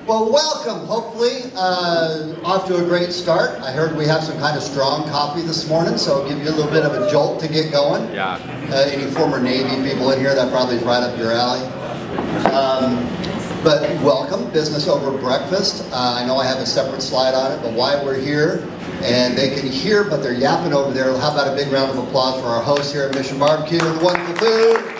Well, welcome. Hopefully, off to a great start. I heard we have some kind of strong coffee this morning, so I'll give you a little bit of a jolt to get going. Yeah. Any former Navy people in here, that probably is right up your alley. But welcome, Business Over Breakfast. I know I have a separate slide on it, but why we're here, and they can hear, but they're yapping over there. How about a big round of applause for our hosts here at Mission Barbecue and the wonderful food.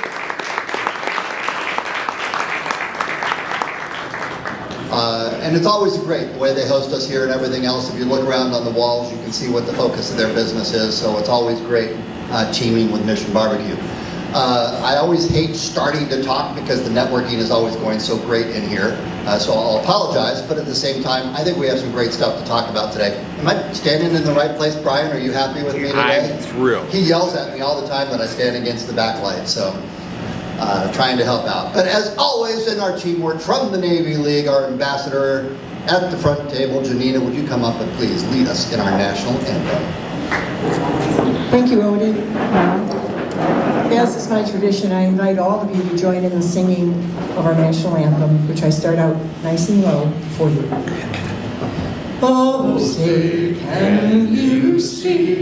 And it's always great the way they host us here and everything else. If you look around on the walls, you can see what the focus of their business is. So it's always great teaming with Mission Barbecue. I always hate starting to talk because the networking is always going so great in here. So I'll apologize, but at the same time, I think we have some great stuff to talk about today. Am I standing in the right place, Brian? Are you happy with me today? I'm thrilled. He yells at me all the time that I stand against the backlight, so trying to help out. But as always in our teamwork from the Navy League, our ambassador at the front table, Janina, would you come up and please lead us in our national anthem? Thank you, Odin. As is my tradition, I invite all of you to join in the singing of our national anthem, which I start out nice and low for you. Oh, say, can you see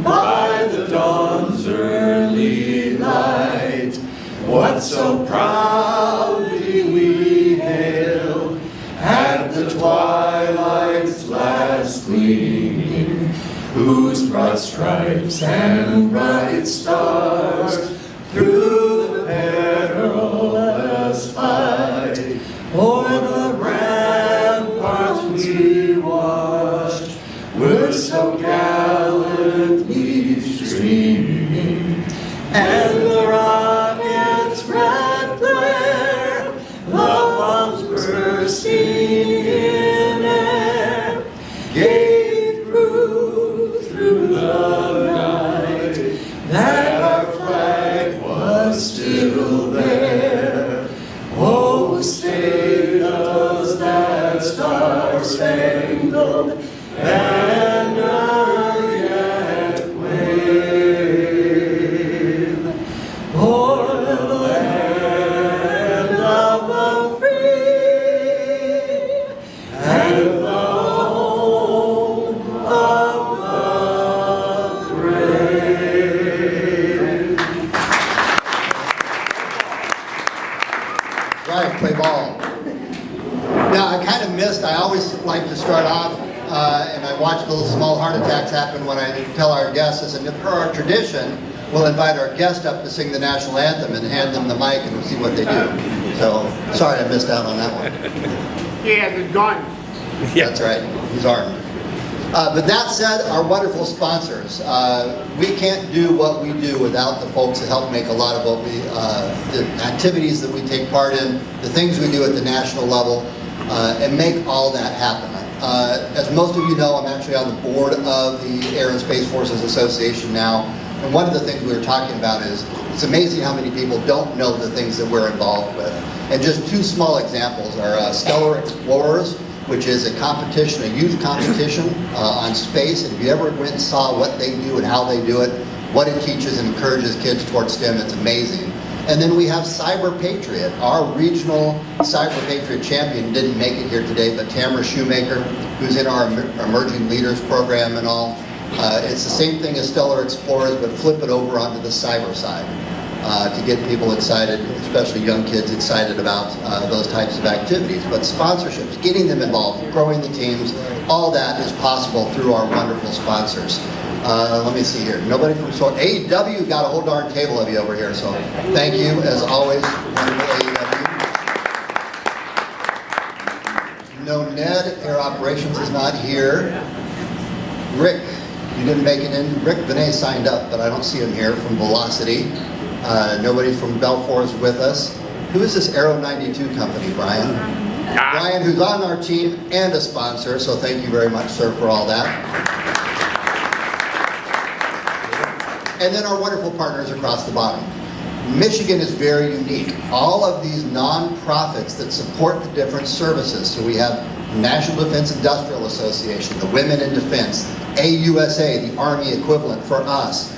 by the dawn's early light what so proudly we hail at the twilight's last gleaming, whose broad stripes and bright stars through the perilous fight o'er the ramparts we watched were so gallantly streaming, and the rockets' red glare, the bombs bursting in air, gave proof through the night that our flag was still there. Oh, say does that star-spangled banner yet wave o'er the land of the free and the home of the brave. Right, play ball. Now, I kind of missed, I always like to start off, and I watch little small heart attacks happen when I tell our guests, and per our tradition, we'll invite our guest up to sing the national anthem and hand them the mic and we'll see what they do. So, sorry I missed out on that one. He has a gun. Yeah. That's right, he's armed. But that said, our wonderful sponsors. We can't do what we do without the folks that help make a lot of what we, the activities that we take part in, the things we do at the national level, and make all that happen. As most of you know, I'm actually on the board of the Air and Space Forces Association now, and one of the things we were talking about is it's amazing how many people don't know the things that we're involved with. And just two small examples are Stellar Explorers, which is a competition, a youth competition on space. And if you ever went and saw what they do and how they do it, what it teaches and encourages kids towards STEM, it's amazing. And then we have Cyber Patriot. Our regional Cyber Patriot champion didn't make it here today, but Tamara Shoemaker, who's in our Emerging Leaders program and all. It's the same thing as Stellar Explorers, but flip it over onto the cyber side to get people excited, especially young kids excited about those types of activities. But sponsorships, getting them involved, growing the teams, all that is possible through our wonderful sponsors. Let me see here. Nobody from AEW, got a whole darn table of you over here, so thank you as always. Wonderful AEW. No, Ned, Air Operations is not here. Rick, you didn't make it in. Rick Benet signed up, but I don't see him here from Velocity. Nobody from Belfour is with us. Who is this Aero 92 company, Brian? Brian, who's on our team and a sponsor, so thank you very much, sir, for all that. And then our wonderful partners across the bottom. Michigan is very unique. All of these nonprofits that support the different services. So we have National Defense Industrial Association, the Women in Defense, AUSA, the Army equivalent for us.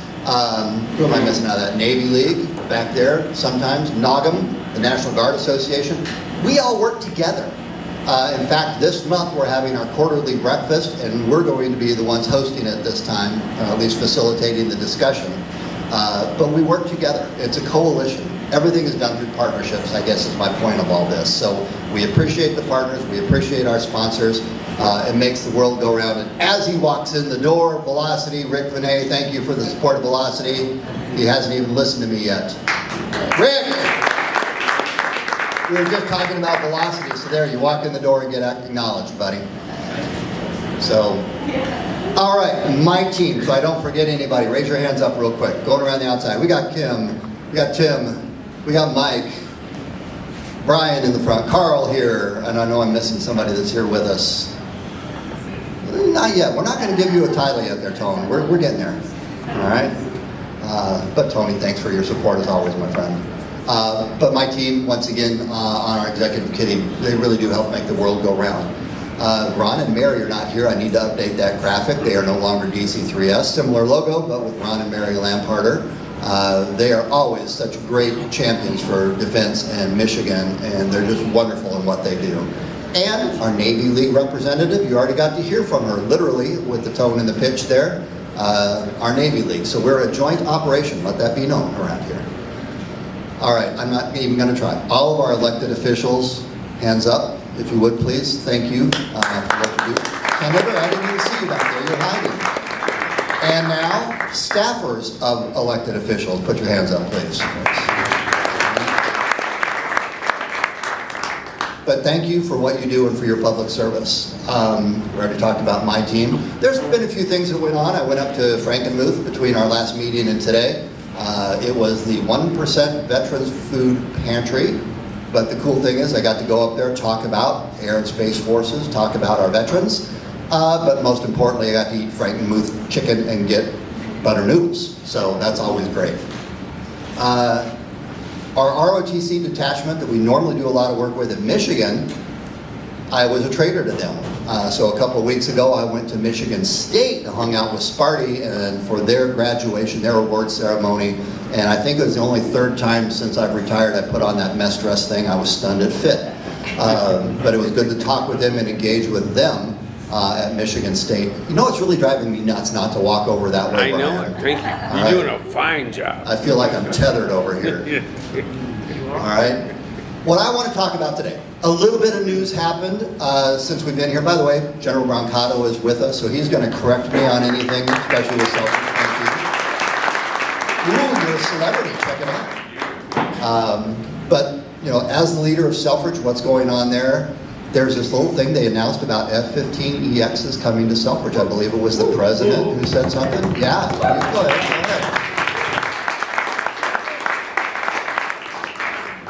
Who am I missing out of that? Navy League, back there sometimes. NOGM, the National Guard Association. We all work together. In fact, this month we're having our quarterly breakfast, and we're going to be the ones hosting it this time, or at least facilitating the discussion. But we work together. It's a coalition. Everything is done through partnerships, I guess is my point of all this. So we appreciate the partners, we appreciate our sponsors. It makes the world go round. And as he walks in the door, Velocity, Rick Vinay, thank you for the support of Velocity. He hasn't even listened to me yet. Rick! We were just talking about Velocity, so there, you walk in the door and get acknowledged, buddy. So, all right, my team, so I don't forget anybody. Raise your hands up real quick. Going around the outside. We got Kim, we got Tim, we got Mike, Brian in the front, Carl here, and I know I'm missing somebody that's here with us. Not yet. We're not going to give you a title yet there, Tony. We're getting there. All right? But Tony, thanks for your support as always, my friend. But my team, once again, on our executive committee, they really do help make the world go round. Ron and Mary are not here. I need to update that graphic. They are no longer DC3S. Similar logo, but with Ron and Mary Lamparter. They are always such great champions for defense and Michigan, and they're just wonderful in what they do. And our Navy League representative, you already got to hear from her, literally, with the tone and the pitch there, our Navy League. So we're a joint operation, let that be known around here. All right, I'm not even going to try. All of our elected officials, hands up, if you would please. Thank you for what you do. Senator, I didn't even see you back there, you're hiding. And now, staffers of elected officials, put your hands up, please. But thank you for what you do and for your public service. We already talked about my team. There's been a few things that went on. I went up to Frankenmouth between our last meeting and today. It was the 1% Veterans Food Pantry. But the cool thing is I got to go up there, talk about Air and Space Forces, talk about our veterans. But most importantly, I got to eat Frankenmouth chicken and get butter noodles. So that's always great. Our ROTC detachment that we normally do a lot of work with in Michigan, I was a traitor to them. So a couple of weeks ago, I went to Michigan State, hung out with Sparty, and for their graduation, their award ceremony, and I think it was the only third time since I've retired I put on that mess dress thing. I was stunned at fit. But it was good to talk with them and engage with them at Michigan State. You know, it's really driving me nuts not to walk over that way. I know it. Thank you. You're doing a fine job. I feel like I'm tethered over here. All right. What I want to talk about today, a little bit of news happened since we've been here. By the way, General Brancato is with us, so he's going to correct me on anything, especially with Selfridge. Thank you. Ooh, you're a celebrity. Check it out. But, you know, as the leader of Selfridge, what's going on there? There's this little thing they announced about F15EX is coming to Selfridge. I believe it was the president who said something. Yeah, go ahead.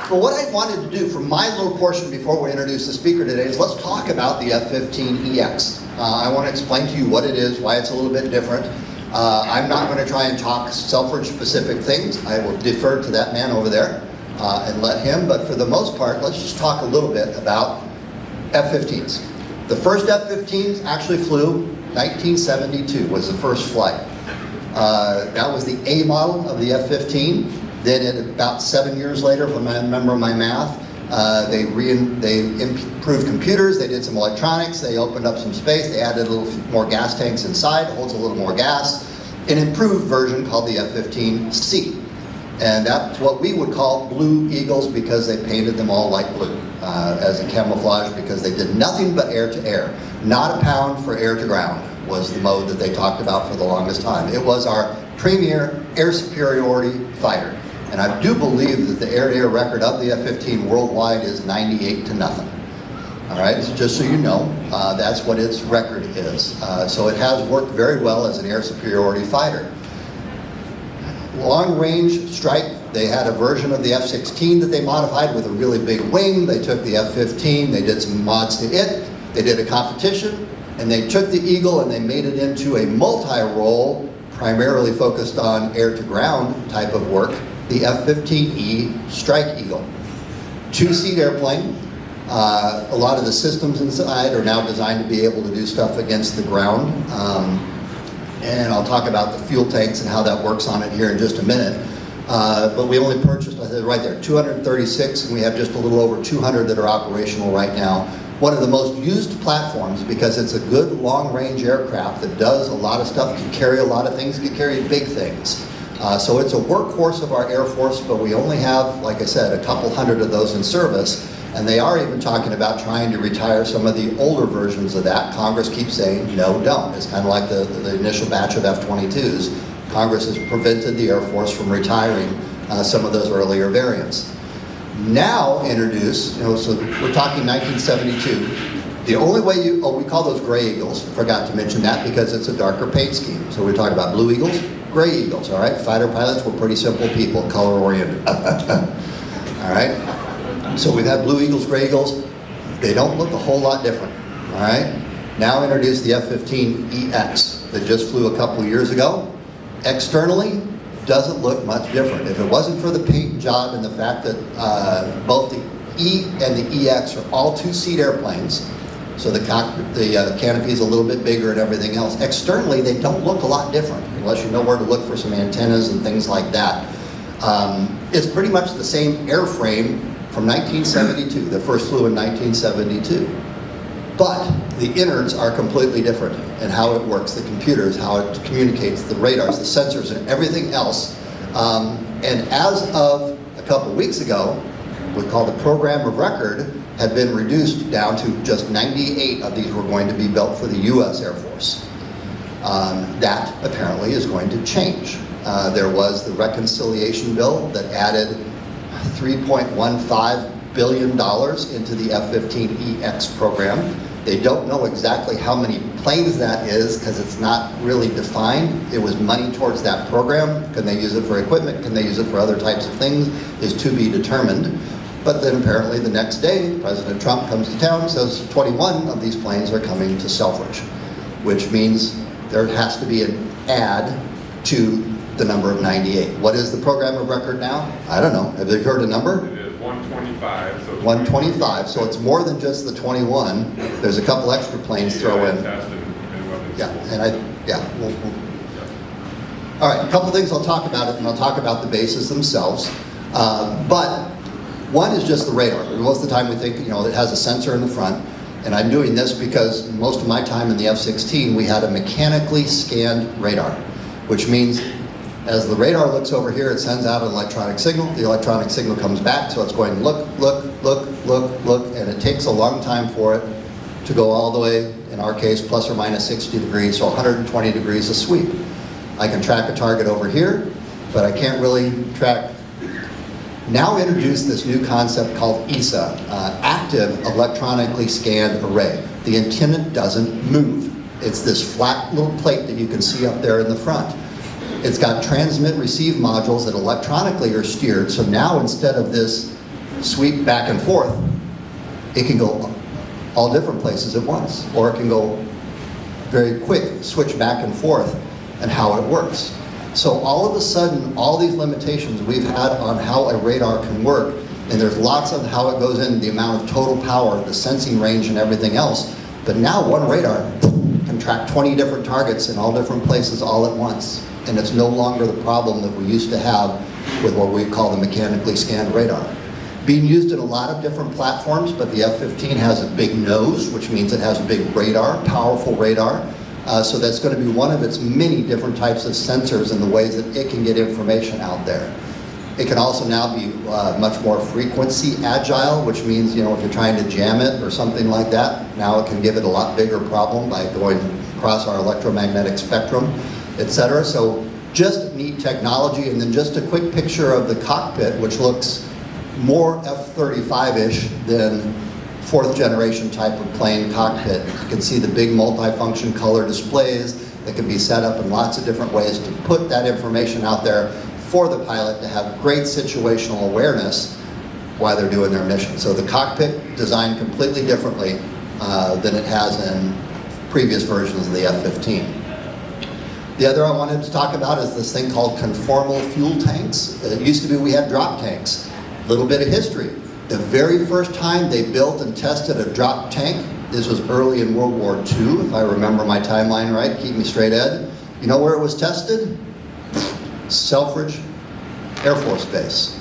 But what I wanted to do for my little portion before we introduce the speaker today is let's talk about the F15EX. I want to explain to you what it is, why it's a little bit different. I'm not going to try and talk Selfridge specific things. I will defer to that man over there and let him. But for the most part, let's just talk a little bit about F-15s. The first F-15s actually flew 1972 was the first flight. That was the A model of the F-15. Then about 7 years later, if I remember my math, they improved computers, they did some electronics, they opened up some space, they added a little more gas tanks inside, holds a little more gas. An improved version called the F-15C. And that's what we would call Blue Eagles because they painted them all light blue as a camouflage because they did nothing but air to air. Not a pound for air to ground was the mode that they talked about for the longest time. It was our premier air superiority fighter. And I do believe that the air-to-air record of the F-15 worldwide is 98-0. All right, so just so you know, that's what its record is. So it has worked very well as an air superiority fighter. Long-range strike, they had a version of the F-16 that they modified with a really big wing. They took the F-15, they did some mods to it, they did a competition, and they took the Eagle and they made it into a multi-role, primarily focused on air-to-ground type of work, the F-15E Strike Eagle. Two-seat airplane. A lot of the systems inside are now designed to be able to do stuff against the ground. And I'll talk about the fuel tanks and how that works on it here in just a minute. But we only purchased, I said right there, 236, and we have just a little over 200 that are operational right now. one of the most used platforms because it's a good long-range aircraft that does a lot of stuff, can carry a lot of things, can carry big things. So it's a workhorse of our Air Force, but we only have, like I said, a couple hundred of those in service, and they are even talking about trying to retire some of the older versions of that. Congress keeps saying, no, don't. It's kind of like the initial batch of F-22s. Congress has prevented the Air Force from retiring some of those earlier variants. Now introduce, so we're talking 1972. The only way we call those gray eagles. I forgot to mention that because it's a darker paint scheme. So we're talking about blue eagles, gray eagles, all right? Fighter pilots were pretty simple people, color oriented. All right? So we've had blue eagles, gray eagles. They don't look a whole lot different, all right? Now introduce the F15EX that just flew a couple of years ago. Externally, doesn't look much different. If it wasn't for the paint job and the fact that both the E and the EX are all two-seat airplanes, so the canopy is a little bit bigger and everything else. Externally, they don't look a lot different, unless you know where to look for some antennas and things like that. It's pretty much the same airframe from 1972, that first flew in 1972. But the innards are completely different in how it works, the computers, how it communicates, the radars, the sensors, and everything else. And as of a couple weeks ago, we call the program of record had been reduced down to just 98 of these were going to be built for the U.S. Air Force. That apparently is going to change. There was the reconciliation bill that added $3.15 billion into the F15EX program. They don't know exactly how many planes that is because it's not really defined. It was money towards that program. Can they use it for equipment? Can they use it for other types of things? Is to be determined. But then apparently the next day, President Trump comes to town and says 21 of these planes are coming to Selfridge, which means there has to be an add to the number of 98. What is the program of record now? I don't know. Have you heard a number? It is 125. So 125. So it's more than just the 21. There's a couple extra planes thrown in. Yeah, and we'll. All right, a couple things I'll talk about it, and I'll talk about the bases themselves. But one is just the radar. Most of the time we think, it has a sensor in the front. And I'm doing this because most of my time in the F-16, we had a mechanically scanned radar, which means as the radar looks over here, it sends out an electronic signal. The electronic signal comes back, so it's going look, and it takes a long time for it to go all the way, in our case, plus or minus 60 degrees, so 120 degrees of sweep. I can track a target over here, but I can't really track. Now introduce this new concept called ESA, Active Electronically Scanned Array. The antenna doesn't move. It's this flat little plate that you can see up there in the front. It's got transmit-receive modules that electronically are steered, so now instead of this sweep back and forth, it can go all different places at once, or it can go very quick, switch back and forth, and how it works. So all of a sudden, all these limitations we've had on how a radar can work, and there's lots of how it goes in, the amount of total power, the sensing range, and everything else, but now one radar can track 20 different targets in all different places all at once. And it's no longer the problem that we used to have with what we call the mechanically scanned radar. Being used in a lot of different platforms, but the F-15 has a big nose, which means it has a big radar, powerful radar. So that's going to be one of its many different types of sensors in the ways that it can get information out there. It can also now be much more frequency agile, which means, if you're trying to jam it or something like that, now it can give it a lot bigger problem by going across our electromagnetic spectrum, etc. So just neat technology, and then just a quick picture of the cockpit, which looks more F-35-ish than fourth generation type of plane cockpit. You can see the big multi-function color displays that can be set up in lots of different ways to put that information out there for the pilot to have great situational awareness while they're doing their mission. So the cockpit designed completely differently than it has in previous versions of the F-15. The other I wanted to talk about is this thing called conformal fuel tanks. It used to be we had drop tanks. Little bit of history. The very first time they built and tested a drop tank, this was early in World War II, if I remember my timeline right, keep me straight, Ed. You know where it was tested? Selfridge Air Force Base.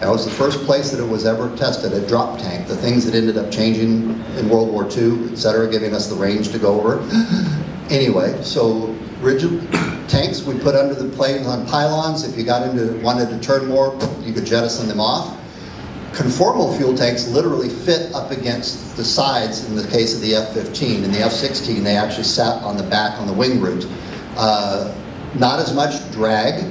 That was the first place that it was ever tested, a drop tank. The things that ended up changing in World War II, et cetera, giving us the range to go over. Anyway, so rigid tanks we put under the planes on pylons. If you wanted to turn more, you could jettison them off. Conformal fuel tanks literally fit up against the sides in the case of the F-15. In the F-16, they actually sat on the back on the wing root. Not as much drag,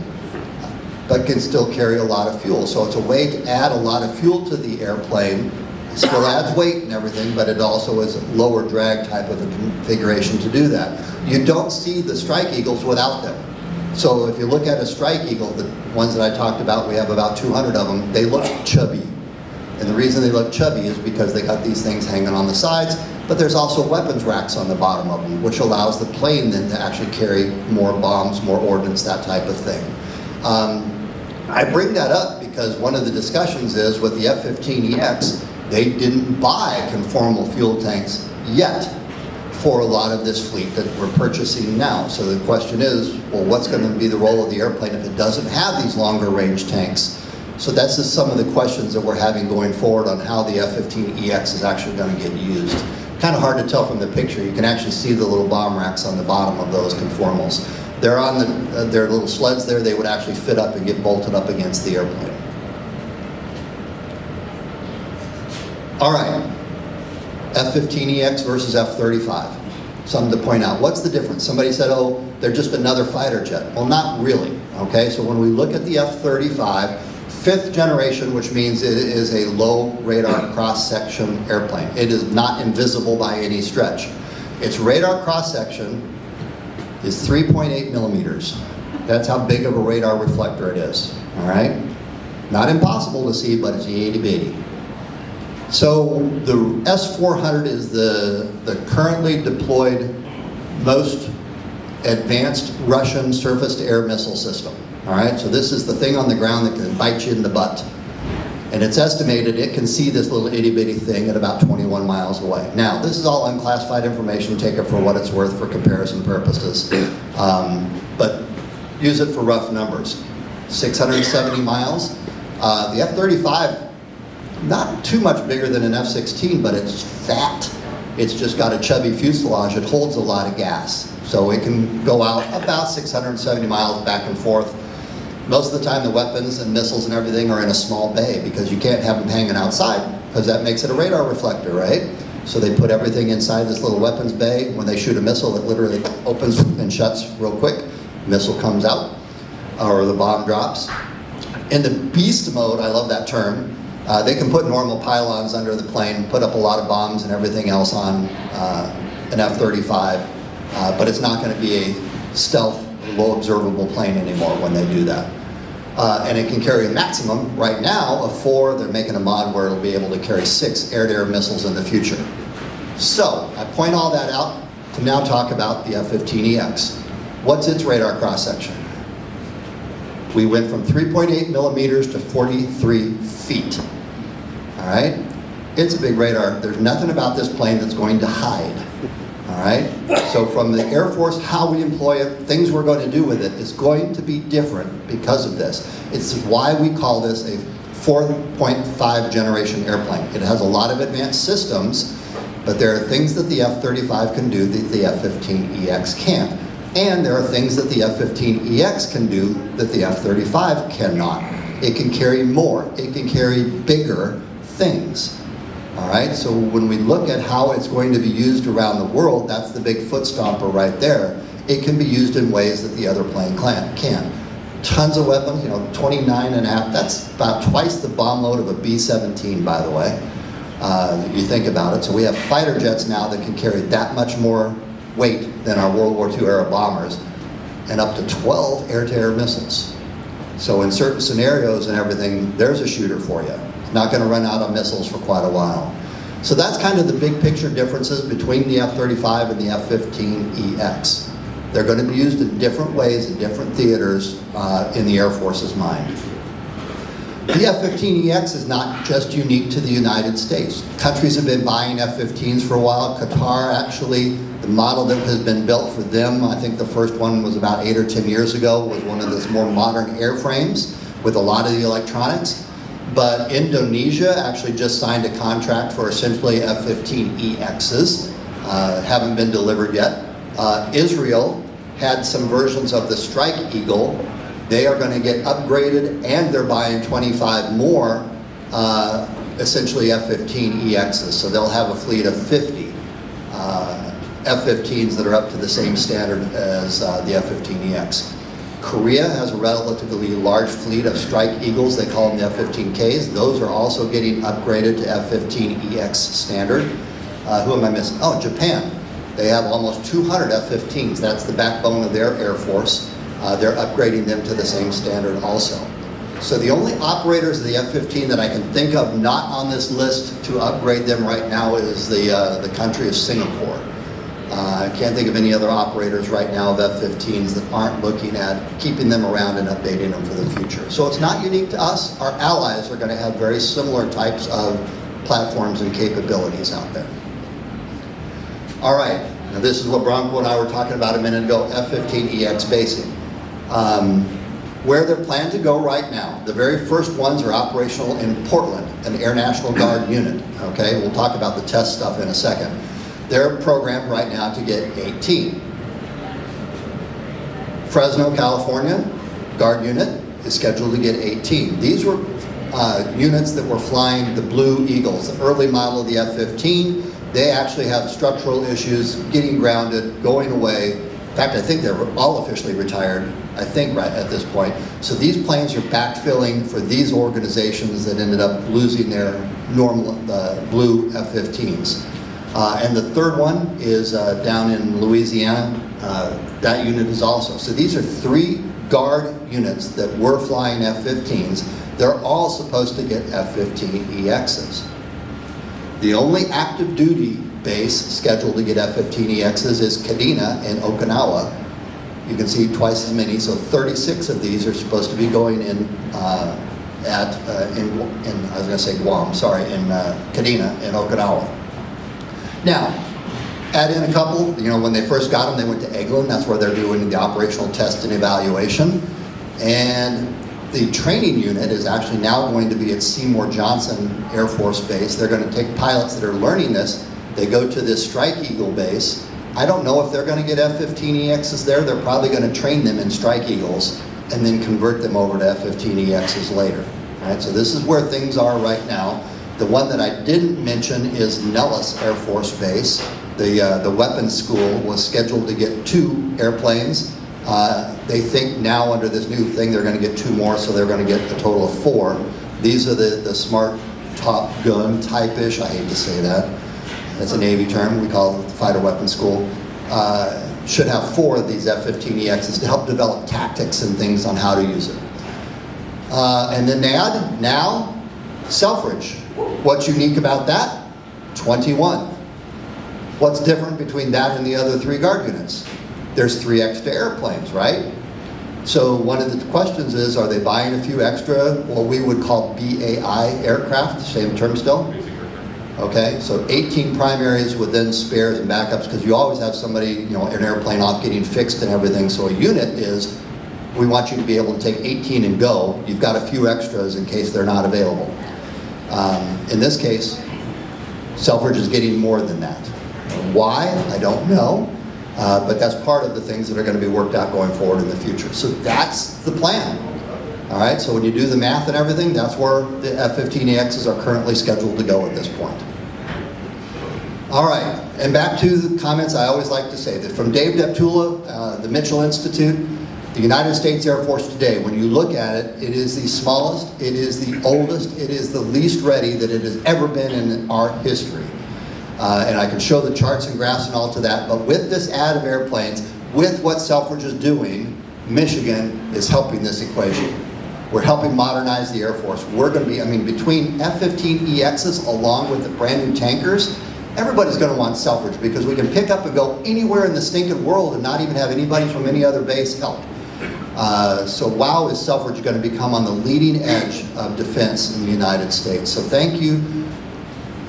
but can still carry a lot of fuel. So it's a way to add a lot of fuel to the airplane. It still adds weight and everything, but it also is a lower drag type of a configuration to do that. You don't see the Strike Eagles without them. So if you look at a Strike Eagle, the ones that I talked about, we have about 200 of them, they look chubby. And the reason they look chubby is because they got these things hanging on the sides, but there's also weapons racks on the bottom of them, which allows the plane then to actually carry more bombs, more ordnance, that type of thing. I bring that up because one of the discussions is with the F15EX, they didn't buy conformal fuel tanks yet for a lot of this fleet that we're purchasing now. So the question is, well, what's going to be the role of the airplane if it doesn't have these longer range tanks? So that's just some of the questions that we're having going forward on how the F15EX is actually going to get used. Kind of hard to tell from the picture. You can actually see the little bomb racks on the bottom of those conformals. They're on their little sleds there. They would actually fit up and get bolted up against the airplane. All right, F15EX versus F35. Something to point out. What's the difference? Somebody said, oh, they're just another fighter jet. Well, not really, okay? So when we look at the F35, 5th generation, which means it is a low radar cross-section airplane. It is not invisible by any stretch. Its radar cross-section is 3.8 millimeters. That's how big of a radar reflector it is, all right? Not impossible to see, but it's itty-bitty. So the S-400 is the currently deployed most advanced Russian surface-to-air missile system. All right, so this is the thing on the ground that can bite you in the butt. And it's estimated it can see this little itty-bitty thing at about 21 miles away. Now, this is all unclassified information. Take it for what it's worth for comparison purposes. But use it for rough numbers. 670 miles. The F-35, not too much bigger than an F-16, but it's fat. It's just got a chubby fuselage. It holds a lot of gas. So it can go out about 670 miles back and forth. Most of the time the weapons and missiles and everything are in a small bay because you can't have them hanging outside because that makes it a radar reflector, right? So they put everything inside this little weapons bay. When they shoot a missile, it literally opens and shuts real quick. Missile comes out or the bomb drops. In the beast mode, I love that term, they can put normal pylons under the plane, put up a lot of bombs and everything else on an F-35, but it's not going to be a stealth, low observable plane anymore when they do that. And it can carry a maximum, right now, of 4. They're making a mod where it'll be able to carry 6 air-to-air missiles in the future. So, I point all that out to now talk about the F-15EX. What's its radar cross-section? We went from 3.8 millimeters to 43 feet. All right? It's a big radar. There's nothing about this plane that's going to hide. All right? So from the Air Force, how we employ it, things we're going to do with it is going to be different because of this. It's why we call this a 4.5 generation airplane. It has a lot of advanced systems, but there are things that the F-35 can do that the F-15EX can't. And there are things that the F-15EX can do that the F-35 cannot. It can carry more. It can carry bigger things. All right, so when we look at how it's going to be used around the world, that's the big foot stomper right there. It can be used in ways that the other plane can't. Tons of weapons, 29 and a half, that's about twice the bomb load of a B-17, by the way. You think about it. So we have fighter jets now that can carry that much more weight than our World War II era bombers, and up to 12 air-to-air missiles. So in certain scenarios and everything, there's a shooter for you. Not going to run out of missiles for quite a while. So that's kind of the big picture differences between the F-35 and the F-15EX. They're going to be used in different ways in different theaters in the Air Force's mind. The F-15EX is not just unique to the United States. Countries have been buying F-15s for a while. Qatar actually, the model that has been built for them, I think the first one was about 8 or 10 years ago, was one of those more modern airframes with a lot of the electronics. But Indonesia actually just signed a contract for essentially F15EXs, haven't been delivered yet. Israel had some versions of the Strike Eagle. They are going to get upgraded, and they're buying 25 more essentially F15EXs. So they'll have a fleet of 50 F-15s that are up to the same standard as the F-15EX. Korea has a relatively large fleet of Strike Eagles. They call them the F-15Ks. Those are also getting upgraded to F-15EX standard. Who am I missing? Oh, Japan. They have almost 200 F-15s. That's the backbone of their Air Force. They're upgrading them to the same standard also. So the only operators of the F-15 that I can think of not on this list to upgrade them right now is the country of Singapore. I can't think of any other operators right now of F-15s that aren't looking at keeping them around and updating them for the future. So it's not unique to us. Our allies are going to have very similar types of platforms and capabilities out there. All right, now this is what Bronco and I were talking about a minute ago, F-15EX basing. Where they're planned to go right now, the very first ones are operational in Portland, an Air National Guard unit. Okay, we'll talk about the test stuff in a second. They're programmed right now to get 18. Fresno, California, Guard unit is scheduled to get 18. These were units that were flying the Blue Eagles, the early model of the F-15. They actually have structural issues, getting grounded, going away. In fact, I think they're all officially retired, I think, right at this point. So these planes are backfilling for these organizations that ended up losing their normal Blue F-15s. And the third one is down in Louisiana. That unit is also. So these are 3 Guard units that were flying F-15s. They're all supposed to get F-15EXs. The only active duty base scheduled to get F-15EXs is Kadena in Okinawa. You can see twice as many, so 36 of these are supposed to be going in I was going to say Guam, sorry, in Kadena in Okinawa. Now, add in a couple, when they first got them, they went to Eglin. That's where they're doing the operational test and evaluation. And the training unit is actually now going to be at Seymour Johnson Air Force Base. They're going to take pilots that are learning this. They go to this Strike Eagle base. I don't know if they're going to get F-15EXs there. They're probably going to train them in Strike Eagles and then convert them over to F-15EXs later. All right, so this is where things are right now. The one that I didn't mention is Nellis Air Force Base. The weapons school was scheduled to get 2 airplanes. They think now under this new thing they're going to get 2 more, so they're going to get a total of 4. These are the smart Top Gun type-ish, I hate to say that. That's a Navy term, we call it the Fighter Weapons School. Should have 4 of these F-15EXs to help develop tactics and things on how to use it. And then NAD, now, Selfridge. What's unique about that? 21. What's different between that and the other 3 Guard units? There's 3 extra airplanes, right? So one of the questions is, are they buying a few extra, what we would call BAI aircraft, same term still? Okay, so 18 primaries with then spares and backups, because you always have somebody, an airplane off getting fixed and everything. So a unit is, we want you to be able to take 18 and go. You've got a few extras in case they're not available. In this case, Selfridge is getting more than that. Why? I don't know. But that's part of the things that are going to be worked out going forward in the future. So that's the plan. All right, so when you do the math and everything, that's where the F-15EXs are currently scheduled to go at this point. All right, and back to the comments I always like to say, that from Dave Deptula, the Mitchell Institute, the United States Air Force today, when you look at it, it is the smallest, it is the oldest, it is the least ready that it has ever been in our history. And I can show the charts and graphs and all to that, but with this add of airplanes, with what Selfridge is doing, Michigan is helping this equation. We're helping modernize the Air Force. We're going to be, between F-15EXs along with the brand new tankers, everybody's going to want Selfridge because we can pick up and go anywhere in the stinking world and not even have anybody from any other base help. So wow, is Selfridge going to become on the leading edge of defense in the United States. So thank you.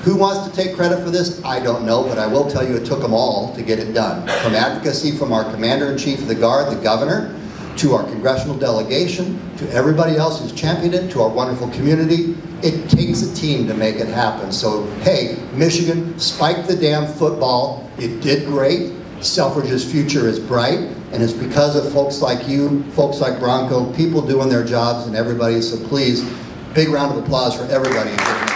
Who wants to take credit for this? I don't know, but I will tell you it took them all to get it done. From advocacy from our Commander-in-Chief of the Guard, the Governor, to our congressional delegation, to everybody else who's championed it, to our wonderful community. It takes a team to make it happen. So, hey, Michigan, spike the damn football. You did great. Selfridge's future is bright, and it's because of folks like you, folks like Bronco, people doing their jobs and everybody. So please, big round of applause for everybody.